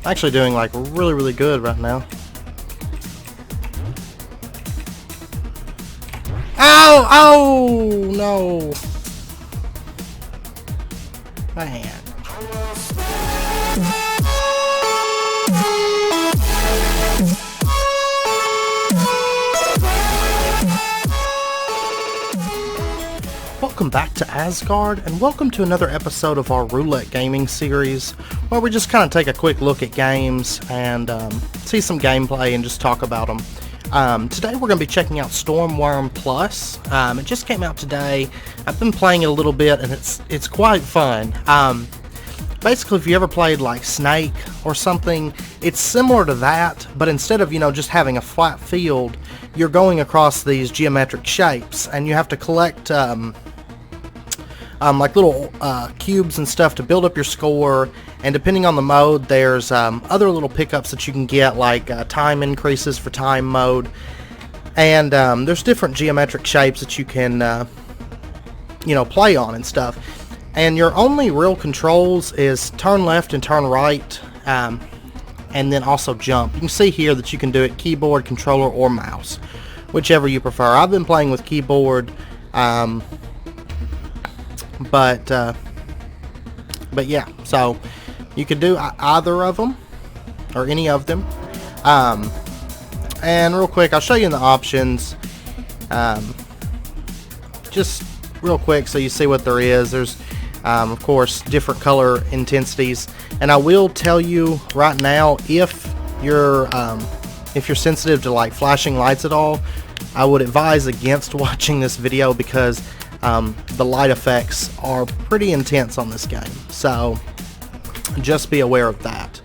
Actually doing like really, really good right now. Ow! Oh no! Man. Welcome back to Asgard, and welcome to another episode of our Roulette Gaming series, where we just kind of take a quick look at games and see some gameplay and just talk about them. Today we're going to be checking out Stormworm Plus. It just came out today. I've been playing it a little bit, and it's quite fun. Basically, if you ever played like Snake or something, it's similar to that, but instead of, just having a flat field, you're going across these geometric shapes, and you have to collect like little cubes and stuff to build up your score. And depending on the mode, there's other little pickups that you can get, like time increases for time mode, and there's different geometric shapes that you can play on and stuff. And your only real controls is turn left and turn right, and then also jump. You can see here that you can do it keyboard, controller, or mouse, whichever you prefer. I've been playing with keyboard, but yeah, so you could do either of them or any of them. And real quick, I'll show you in the options, just real quick so you see what there is. There's of course different color intensities, and I will tell you right now, if you're sensitive to like flashing lights at all, I would advise against watching this video, because the light effects are pretty intense on this game, so just be aware of that.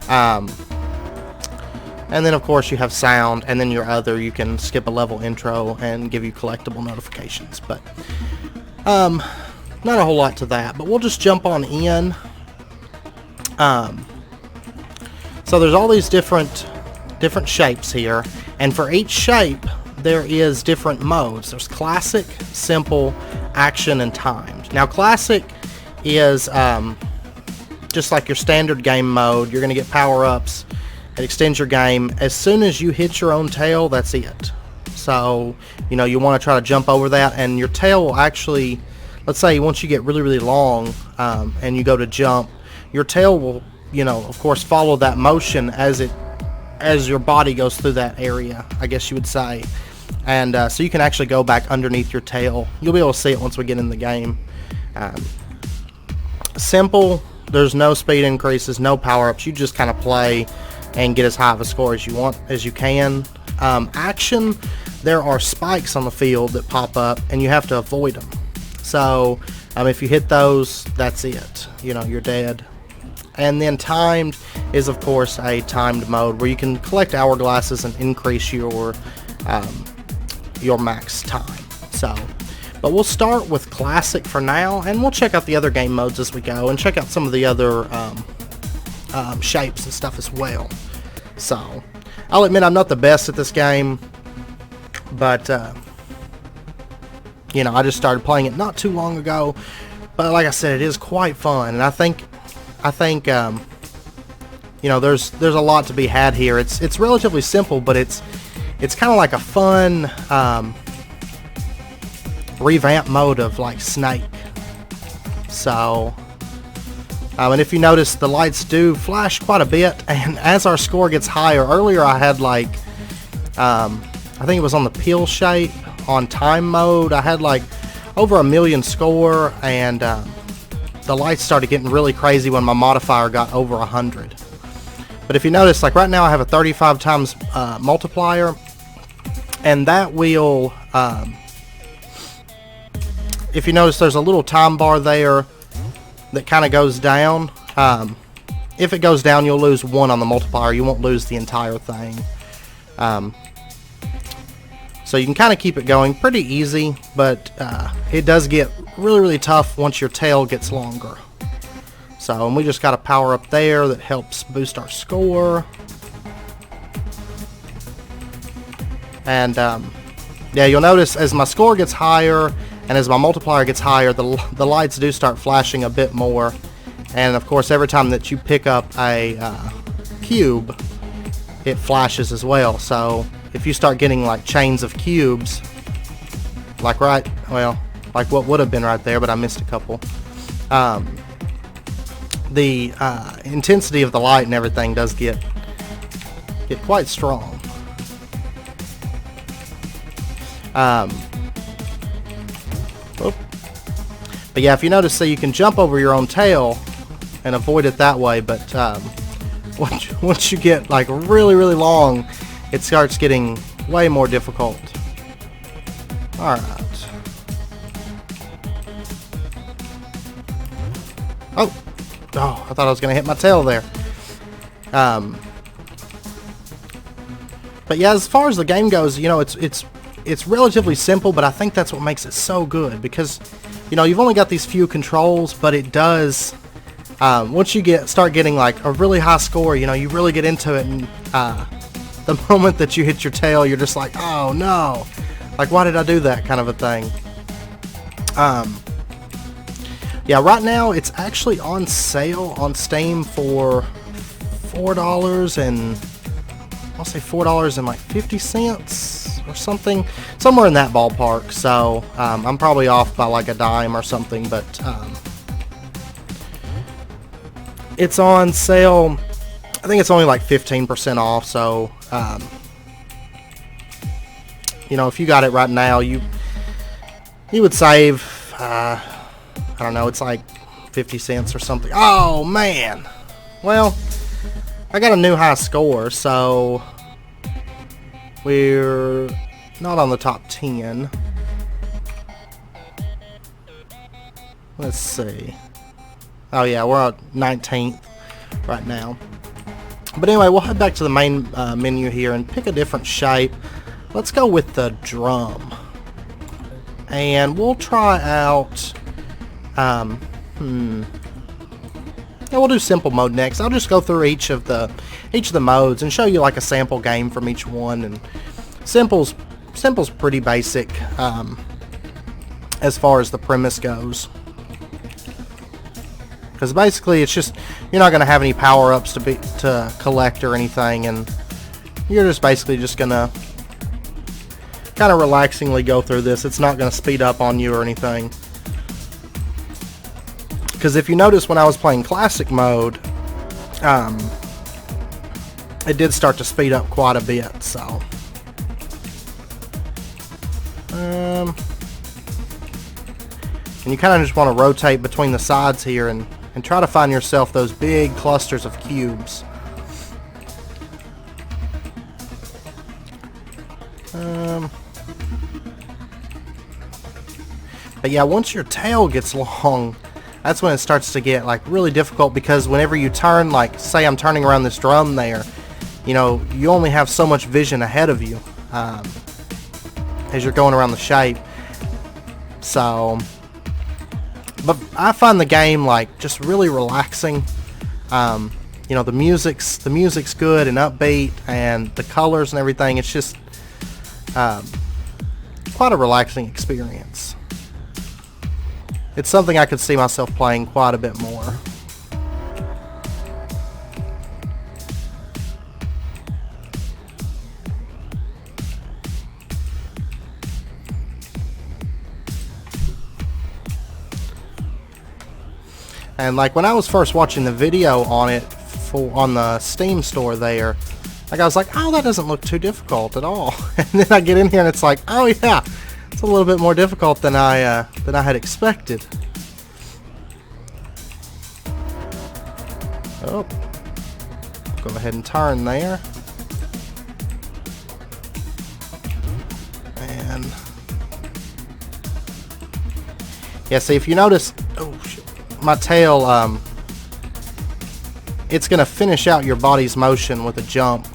And then of course you have sound, and then you can skip a level intro and give you collectible notifications, but not a whole lot to that, but we'll just jump on in. So there's all these different shapes here, and for each shape there is different modes. There's classic, simple, action, and timed. Now classic is just like your standard game mode. You're going to get power-ups. It extends your game. As soon as you hit your own tail, that's it. So you want to try to jump over that, and your tail will actually, let's say once you get really, really long and you go to jump, your tail will, of course, follow that motion as your body goes through that area, I guess you would say. And so you can actually go back underneath your tail. You'll be able to see it once we get in the game. Simple, there's no speed increases, no power-ups. You just kind of play and get as high of a score as you can. Action, there are spikes on the field that pop up, and you have to avoid them. So if you hit those, that's it. You're dead. And then timed is, of course, a timed mode where you can collect hourglasses and increase your max time. So, but we'll start with classic for now, and we'll check out the other game modes as we go, and check out some of the other shapes and stuff as well. So, I'll admit I'm not the best at this game, but I just started playing it not too long ago, but like I said, it is quite fun, and I think there's a lot to be had here. It's relatively simple, but it's kind of like a fun revamp mode of like Snake. So and if you notice, the lights do flash quite a bit, and as our score gets higher, earlier I had like I think it was on the peel shape on time mode, I had like over 1 million score, and the lights started getting really crazy when my modifier got over 100. But if you notice, like right now I have a 35 times multiplier, and that will if you notice, there's a little time bar there that kind of goes down. If it goes down, you'll lose 1 on the multiplier. You won't lose the entire thing. So you can kind of keep it going pretty easy, but it does get really, really tough once your tail gets longer. So, and we just got a power up there that helps boost our score. And yeah, you'll notice as my score gets higher and as my multiplier gets higher, the lights do start flashing a bit more. And of course, every time that you pick up a cube, it flashes as well. So if you start getting like chains of cubes, like like what would have been right there, but I missed a couple, the intensity of the light and everything does get quite strong. But yeah, if you notice, so you can jump over your own tail and avoid it that way, but once you get like really long, it starts getting way more difficult. Alright. Oh, I thought I was going to hit my tail there. But yeah, as far as the game goes, you know, it's relatively simple, but I think that's what makes it so good, because, you know, you've only got these few controls, but it does, once you start getting like a really high score, you know, you really get into it, and the moment that you hit your tail, you're just like, oh no, like, why did I do that, kind of a thing. Yeah, right now it's actually on sale on Steam for $4 and I'll say $4.50 or something, somewhere in that ballpark. So I'm probably off by like a dime or something, but it's on sale. I think it's only like 15% off. So you know, if you got it right now, you would save. I don't know, it's like 50 cents or something. Oh man, well, I got a new high score, so we're not on the top 10. Let's see. Oh yeah, we're at 19th right now. But anyway, we'll head back to the main menu here and pick a different shape. Let's go with the drum, and we'll try out yeah, we'll do simple mode next. I'll just go through each of the modes and show you like a sample game from each one. And simple's pretty basic as far as the premise goes, because basically it's just, you're not going to have any power-ups to collect or anything, and you're just basically just gonna kind of relaxingly go through this. It's not going to speed up on you or anything. Because if you notice, when I was playing classic mode, it did start to speed up quite a bit. So, and you kind of just want to rotate between the sides here and try to find yourself those big clusters of cubes. But yeah, once your tail gets long, that's when it starts to get like really difficult, because whenever you turn, like say I'm turning around this drum there, you know, you only have so much vision ahead of you as you're going around the shape. So, but I find the game like just really relaxing. You know, the music's good and upbeat, and the colors and everything. It's just quite a relaxing experience. It's something I could see myself playing quite a bit more. And like when I was first watching the video on it on the Steam store there, like I was like, oh, that doesn't look too difficult at all. And then I get in here and it's like, oh yeah, it's a little bit more difficult than I had expected. Oh, go ahead and turn there, and yeah. See, if you notice, oh shit, my tail, it's gonna finish out your body's motion with a jump.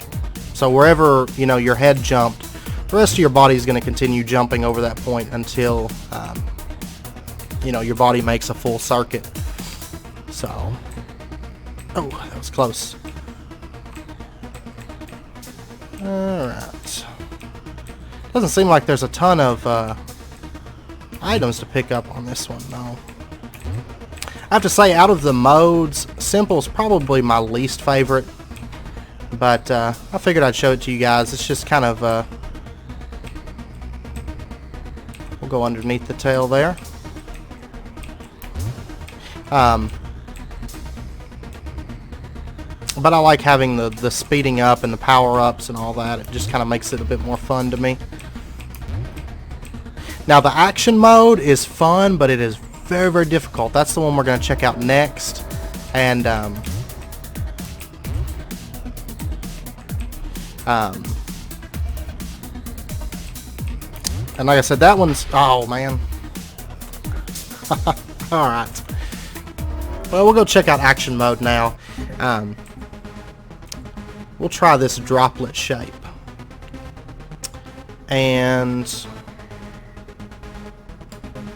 So wherever, you know, your head jumped, the rest of your body is going to continue jumping over that point until, you know, your body makes a full circuit. So, oh, that was close. Alright. Doesn't seem like there's a ton of items to pick up on this one, no. I have to say, out of the modes, Simple's probably my least favorite. But I figured I'd show it to you guys. It's just kind of we'll go underneath the tail there. But I like having the speeding up and the power-ups and all that. It just kind of makes it a bit more fun to me. Now the action mode is fun, but it is very, very difficult. That's the one we're going to check out next. And like I said, that one's... Oh, man. Alright. Well, we'll go check out action mode now. We'll try this droplet shape. And...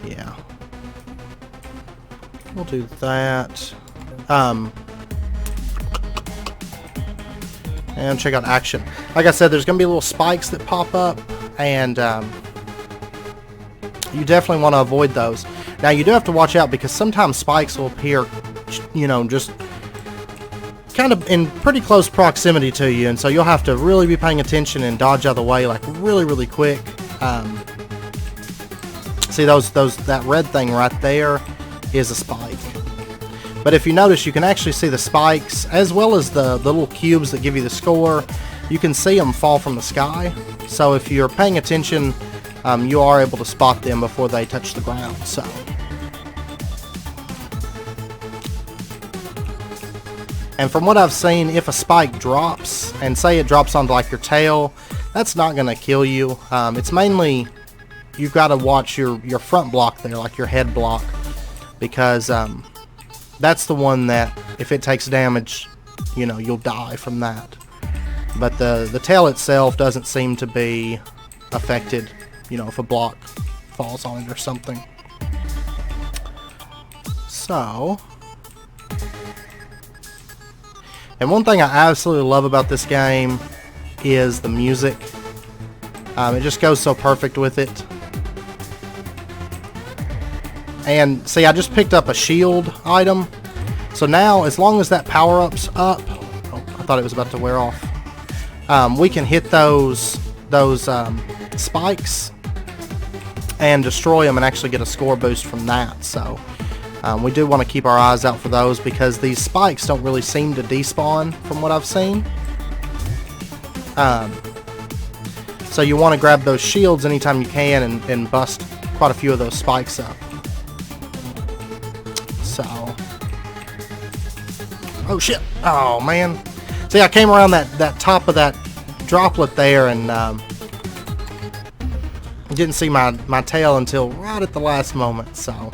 yeah. We'll do that. And check out action. Like I said, there's going to be little spikes that pop up. And you definitely want to avoid those. Now, you do have to watch out because sometimes spikes will appear, you know, just kind of in pretty close proximity to you, and so you'll have to really be paying attention and dodge out of the way like really, really quick. See that red thing right there is a spike. But if you notice, you can actually see the spikes as well as the little cubes that give you the score. You can see them fall from the sky. So if you're paying attention, you are able to spot them before they touch the ground. So. And from what I've seen, if a spike drops, and say it drops onto like your tail, that's not going to kill you. It's mainly, you've got to watch your front block there, like your head block, because that's the one that, if it takes damage, you know, you'll die from that. But the tail itself doesn't seem to be affected, you know, if a block falls on it or something. So... and one thing I absolutely love about this game is the music. It just goes so perfect with it. And see, I just picked up a shield item. So now, as long as that power-up's up... oh, I thought it was about to wear off. We can hit those spikes and destroy them and actually get a score boost from that. So... we do want to keep our eyes out for those because these spikes don't really seem to despawn from what I've seen. So you want to grab those shields anytime you can and bust quite a few of those spikes up. So... oh shit! Oh man! See, I came around that top of that droplet there and didn't see my tail until right at the last moment, so...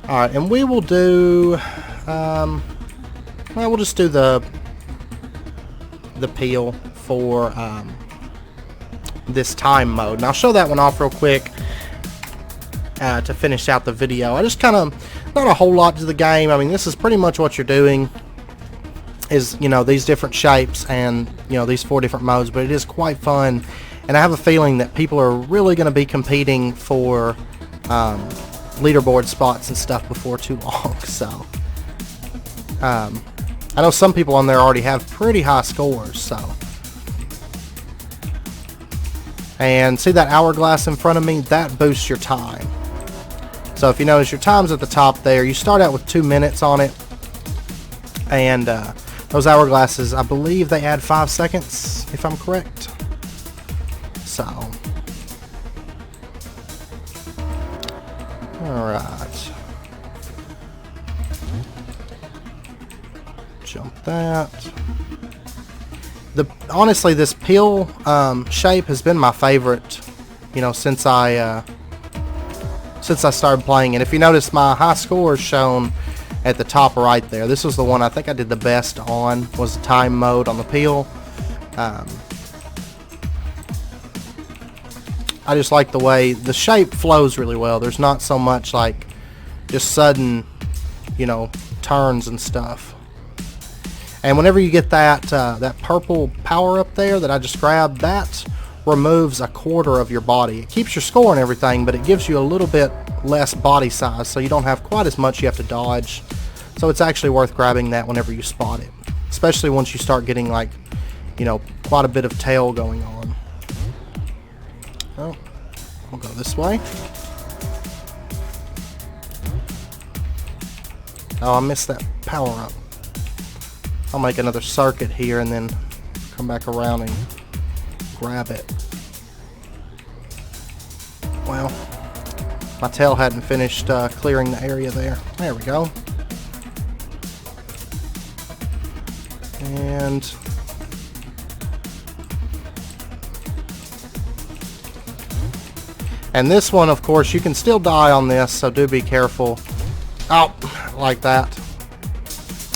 alright, and we will do, well, we'll just do the peel for this time mode. And I'll show that one off real quick to finish out the video. I just kind of, not a whole lot to the game. I mean, this is pretty much what you're doing is, you know, these different shapes and, you know, these 4 different modes, but it is quite fun. And I have a feeling that people are really going to be competing for leaderboard spots and stuff before too long. So I know some people on there already have pretty high scores. So, and see that hourglass in front of me, that boosts your time. So if you notice, your time's at the top there. You start out with 2 minutes on it, and those hourglasses, I believe they add 5 seconds if I'm correct. So alright. Jump that. Honestly, this peel shape has been my favorite, you know, since I started playing. And if you notice, my high score is shown at the top right there. This was the one I think I did the best on, was the time mode on the peel. I just like the way the shape flows really well. There's not so much like just sudden, you know, turns and stuff. And whenever you get that that purple power up there that I just grabbed, that removes a quarter of your body. It keeps your score and everything, but it gives you a little bit less body size, so you don't have quite as much you have to dodge. So it's actually worth grabbing that whenever you spot it. especially once you start getting like, you know, quite a bit of tail going on. Oh, we'll go this way. Oh, I missed that power up. I'll make another circuit here and then come back around and grab it. Well, my tail hadn't finished clearing the area there. There we go. And this one, of course, you can still die on this, so do be careful. Oh, like that.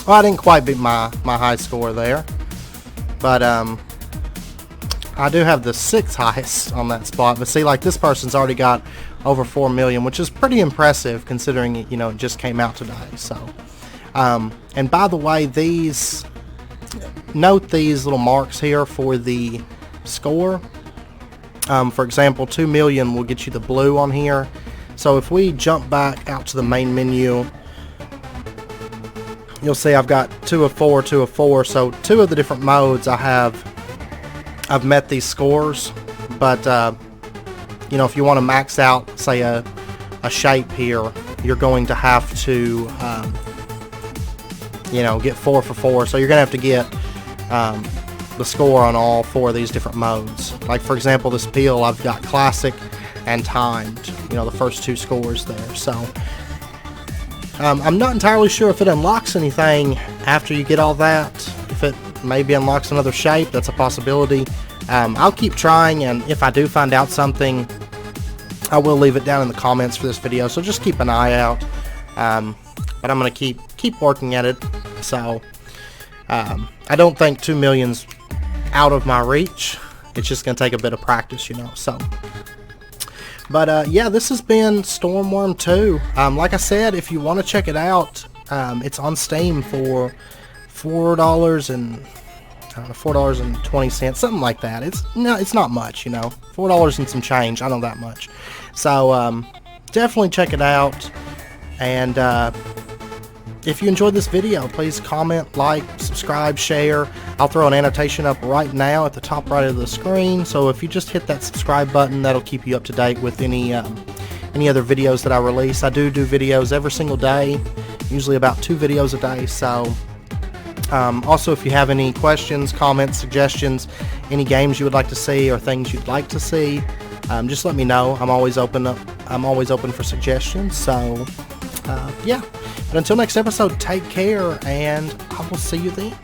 Well, I didn't quite beat my high score there, but I do have the 6th highest on that spot. But see, like, this person's already got over 4 million, which is pretty impressive considering it, you know, it just came out today. So, and by the way, note these little marks here for the score. For example, 2 million will get you the blue on here. So if we jump back out to the main menu, you'll see I've got 2 of 4, 2 of 4. So 2 of the different modes I've met these scores. But you know, if you want to max out, say a shape here, you're going to have to you know, get 4 for 4. So you're gonna have to get the score on all 4 of these different modes. Like, for example, this peel, I've got classic and timed, you know, the first 2 scores there. So I'm not entirely sure if it unlocks anything after you get all that. If it maybe unlocks another shape, that's a possibility. I'll keep trying, and if I do find out something, I will leave it down in the comments for this video, so just keep an eye out. But I'm gonna keep working at it. So I don't think 2 million's out of my reach. It's just gonna take a bit of practice, you know. So, but yeah, this has been Stormworm 2. Like I said, if you want to check it out, it's on Steam for $4 and I don't know, $4.20, something like that. It's not much, you know, $4 and some change. I know that much. So definitely check it out. And if you enjoyed this video, please comment, like, subscribe, share. I'll throw an annotation up right now at the top right of the screen. So if you just hit that subscribe button, that'll keep you up to date with any other videos that I release. I do videos every single day, usually about 2 videos a day. So also, if you have any questions, comments, suggestions, any games you would like to see or things you'd like to see, just let me know. I'm always open for suggestions. So yeah. But until next episode, take care, and I will see you then.